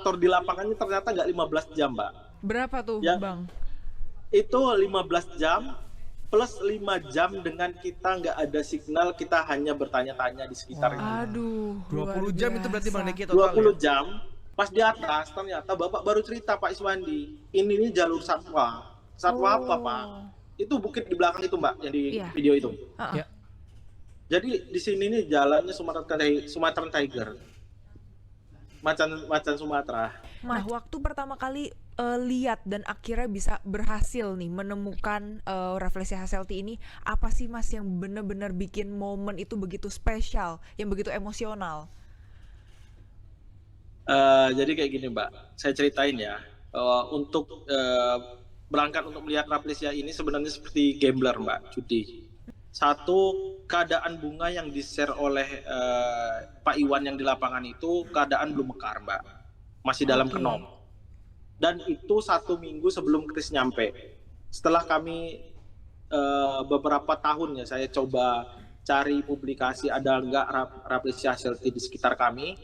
faktor di lapangannya ternyata nggak 15 jam, Mbak. Berapa tuh, Ya, Bang? itu 15 jam plus 5 jam dengan kita nggak ada signal, kita hanya bertanya-tanya di sekitarnya. Aduh, Dua luar puluh jam itu berarti Bang biasa. Deki total 20 ya? jam, pas di atas ternyata Bapak baru cerita Pak Iswandi, ini nih jalur satwa. Satwa apa, Pak? Itu bukit di belakang itu, Mbak, yang di Iya. video itu. Heeh. Ya. Jadi di sini nih jalannya Sumatera Tiger. Macan Sumatera. Nah, waktu pertama kali lihat dan akhirnya bisa berhasil nih menemukan Rafflesia hasselti ini, apa sih Mas yang benar-benar bikin momen itu begitu spesial, yang begitu emosional? Jadi kayak gini, Mbak, saya ceritain ya. Untuk berangkat untuk melihat Rafflesia ini sebenarnya seperti gambler, Mbak, judi. Satu, keadaan bunga yang di-share oleh Pak Iwan yang di lapangan itu keadaan belum mekar, Mbak, masih dalam Oke. kenom. Dan itu 1 minggu sebelum Kris nyampe. Setelah kami beberapa tahun ya, saya coba cari publikasi ada nggak Rafflesia hasselti di sekitar kami.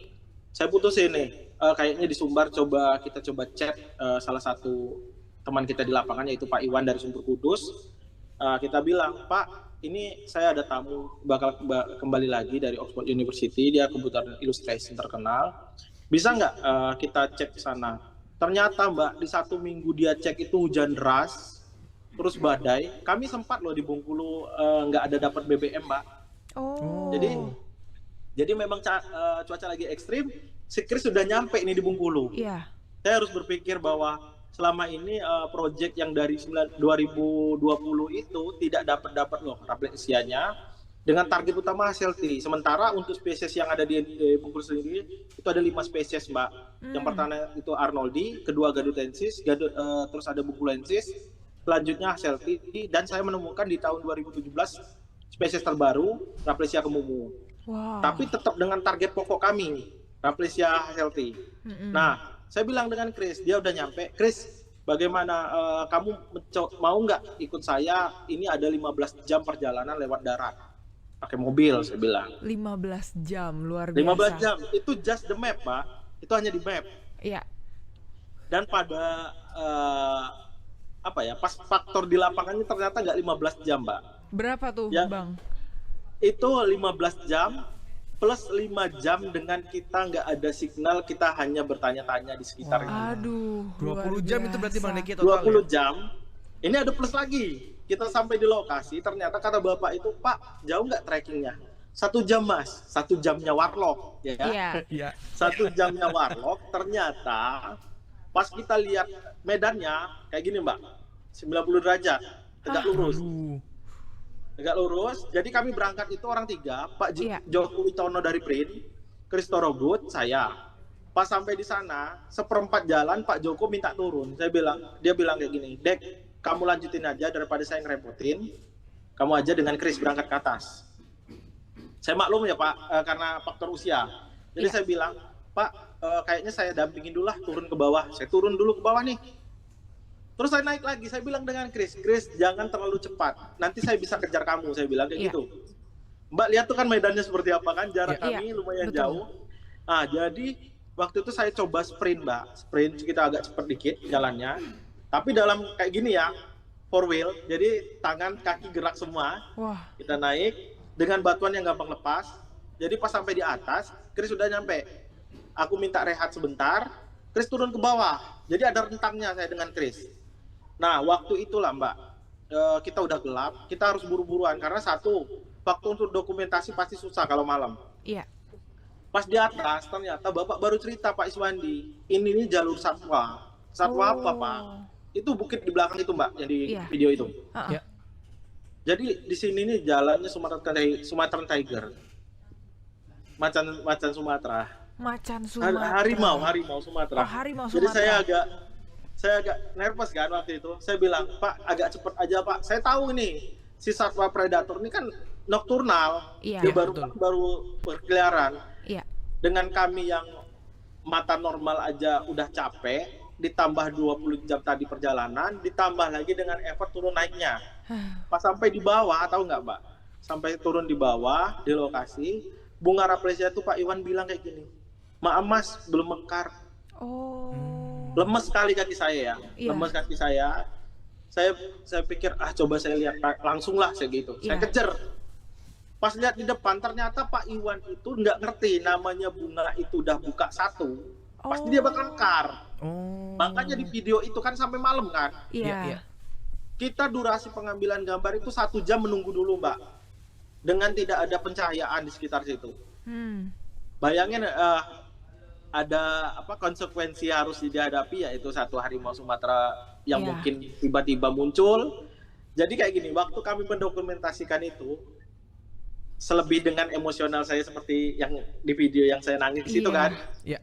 Saya putusin nih, kayaknya di Sumbar kita coba chat salah satu teman kita di lapangan yaitu Pak Iwan dari Sumber Kudus. Kita bilang, Pak, ini saya ada tamu bakal kembali lagi dari Oxford University, dia komputer illustration terkenal. Bisa nggak kita cek ke sana? Ternyata, Mbak, di 1 minggu dia cek itu hujan deras, terus badai. Kami sempat loh di Bengkulu nggak ada dapat BBM, Mbak. Oh. Jadi memang cuaca lagi ekstrim. Si Kris sudah nyampe ini di Bengkulu. Iya. Saya harus berpikir bahwa selama ini proyek yang dari 2020 itu tidak dapat loh Rafflesianya dengan target utama hasselti. Sementara untuk spesies yang ada di Bengkulu sendiri itu ada 5 spesies, Mbak. Yang pertama itu Arnoldi, kedua Gadutensis, terus ada Bengkulensis, selanjutnya hasselti, dan saya menemukan di tahun 2017 spesies terbaru Rafflesia kemumu. Wow. Tapi tetap dengan target pokok kami, Rafflesia hasselti. Nah, saya bilang dengan Kris, dia udah nyampe. Kris, bagaimana kamu mau nggak ikut saya? Ini ada 15 jam perjalanan lewat darat, pakai mobil, saya bilang. 15 jam, luar biasa. 15 jam, itu just the map, Pak. Itu hanya di map. Iya. Dan pada pas faktor di lapangannya ternyata nggak 15 jam, Mbak. Berapa tuh, Ya. Bang? Itu 15 jam plus 5 jam dengan kita nggak ada signal, kita hanya bertanya-tanya di sekitarnya. Aduh, 20 jam itu berarti Bang Deki total 20 ya? jam. Ini ada plus lagi. Kita sampai di lokasi, ternyata kata bapak itu, Pak, jauh nggak trekkingnya? 1 jam, Mas. 1 jamnya warlock, ya. Iya. Iya. 1 jamnya warlock. Ternyata pas kita lihat medannya kayak gini, Mbak, 90 derajat, tegak lurus. Aduh. Tegak lurus. Jadi kami berangkat itu orang 3, Pak Iya. Joko Witono dari Print, Kristo Robut, saya. Pas sampai di sana, seperempat jalan Pak Joko minta turun. Dia bilang kayak gini, Dek, kamu lanjutin aja daripada saya ngerepotin. Kamu aja dengan Kris berangkat ke atas. Saya maklum ya, Pak, karena faktor usia. Jadi Iya. saya bilang, Pak, kayaknya saya dampingin dulu lah turun ke bawah. Saya turun dulu ke bawah nih. Terus saya naik lagi, saya bilang dengan Kris, jangan terlalu cepat, nanti saya bisa kejar kamu, saya bilang kayak Iya. gitu. Mbak lihat tuh kan medannya seperti apa kan, jarak Iya. kami lumayan Betul. jauh. Nah, jadi waktu itu saya coba sprint, Mbak, kita agak cepat dikit jalannya. Tapi dalam kayak gini ya, 4 wheel, jadi tangan kaki gerak semua. Wah. Kita naik dengan batuan yang gampang lepas. Jadi pas sampai di atas, Kris sudah nyampe. Aku minta rehat sebentar, Kris turun ke bawah. Jadi ada rentangnya saya dengan Kris. Nah, waktu itulah, Mbak, kita udah gelap, kita harus buru-buruan karena satu, waktu untuk dokumentasi pasti susah kalau malam. Iya. Pas di atas ternyata Bapak baru cerita Pak Iswandi, ini nih jalur satwa. Satwa apa, Pak? Itu bukit di belakang itu, Mbak, yang di Iya. video itu. Heeh. Ya. Jadi di sini nih jalannya Sumatera Tiger. Macan Sumatera. Macan Sumatera. Harimau Sumatera. Oh, harimau Jadi Sumatera. saya agak nervous kan waktu itu. Saya bilang, Pak, agak cepet aja, Pak. Saya tahu nih si satwa predator ini kan nokturnal. Iya. Dia Betul. baru berkeliaran. Iya. Dengan kami yang mata normal aja udah capek, ditambah 20 jam tadi perjalanan, ditambah lagi dengan effort turun naiknya. Pas sampai di bawah, tahu nggak, Mbak? Sampai turun di bawah, di lokasi, bunga Rafflesia itu Pak Iwan bilang kayak gini, maaf Mas, belum mekar. Oh. Lemes sekali kaki saya ya, Iya. lemes kaki saya. Saya pikir coba saya lihat langsung lah saya gitu. Saya Iya. kejar. Pas lihat di depan ternyata Pak Iwan itu nggak ngerti namanya bunga itu udah buka satu, pasti dia bakal mekar. Oh. Makanya di video itu kan sampai malam kan. Iya. Iya. Kita durasi pengambilan gambar itu 1 jam menunggu dulu Mbak, dengan tidak ada pencahayaan di sekitar situ. Bayangin ada apa konsekuensi harus dihadapi, yaitu satu harimau Sumatera yang Iya. mungkin tiba-tiba muncul. Jadi kayak gini, waktu kami mendokumentasikan itu, selebih dengan emosional saya seperti yang di video yang saya nangis itu Iya. kan. Iya.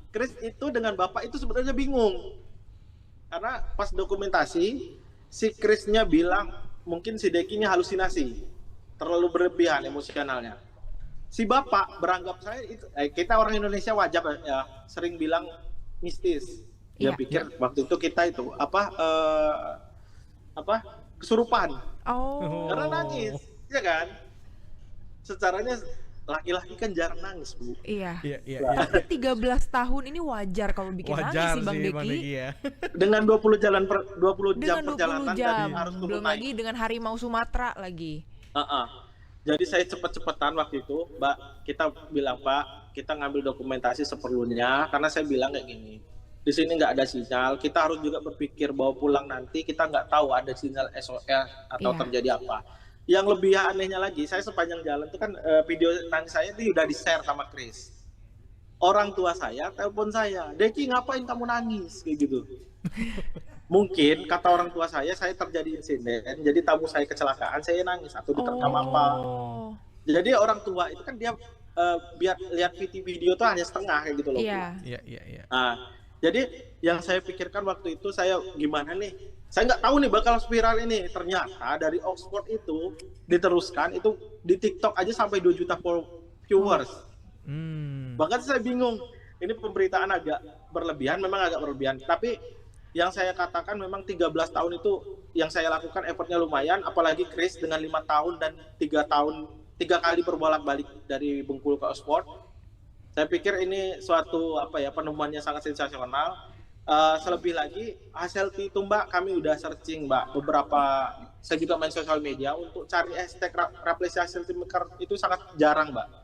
Chris itu dengan Bapak itu sebenarnya bingung. Karena pas dokumentasi, si Chrisnya bilang mungkin si Dekinya halusinasi. Terlalu berlebihan emosionalnya. Si Bapak beranggap saya itu, kita orang Indonesia wajar ya, sering bilang mistis. Dia Iya. pikir waktu itu kita itu kesurupan. Oh. Karena nangis, ya kan? Secaranya laki-laki kan jarang nangis, Bu. Iya. Iya, iya, iya. Tapi 13 tahun ini wajar kalau bikin nangis Wajar sih Bang sih Bang Deki. Deki ya. Dengan 20 jam Dengan 20 perjalanan jam, dan harus turun belum naik. lagi dengan harimau Sumatera lagi. Jadi saya cepet-cepetan waktu itu, Mbak, kita bilang Pak, kita ngambil dokumentasi seperlunya, karena saya bilang kayak gini, di sini nggak ada sinyal, kita harus juga berpikir bahwa pulang nanti kita nggak tahu ada sinyal SOS atau Iya. terjadi apa. Yang lebih anehnya lagi, saya sepanjang jalan itu kan video nangis saya itu udah di-share sama Chris. Orang tua saya telepon saya, Deki ngapain kamu nangis? Kayak gitu. Mungkin kata orang tua saya terjadi insiden, jadi tamu saya kecelakaan, saya nangis atau diterkam apa. Jadi orang tua itu kan dia biar lihat video tuh hanya setengah kayak gitu loh. Iya. Iya, iya, iya. Jadi yang saya pikirkan waktu itu saya gimana nih? Saya nggak tahu nih bakal spiral ini. Ternyata dari Oxford itu diteruskan itu di TikTok aja sampai 2 juta viewers. Bahkan saya bingung. Ini pemberitaan agak berlebihan, memang agak berlebihan. Tapi yang saya katakan memang 13 tahun itu yang saya lakukan effortnya lumayan, apalagi Chris dengan 5 tahun dan 3 kali berbolak-balik dari Bengkulu ke Oxford. Saya pikir ini suatu penemuannya sangat sensasional. Selebih lagi hasil itu Mbak, kami udah searching Mbak, saya juga main sosial media untuk cari hashtag Rafflesia Healthy Maker itu sangat jarang Mbak.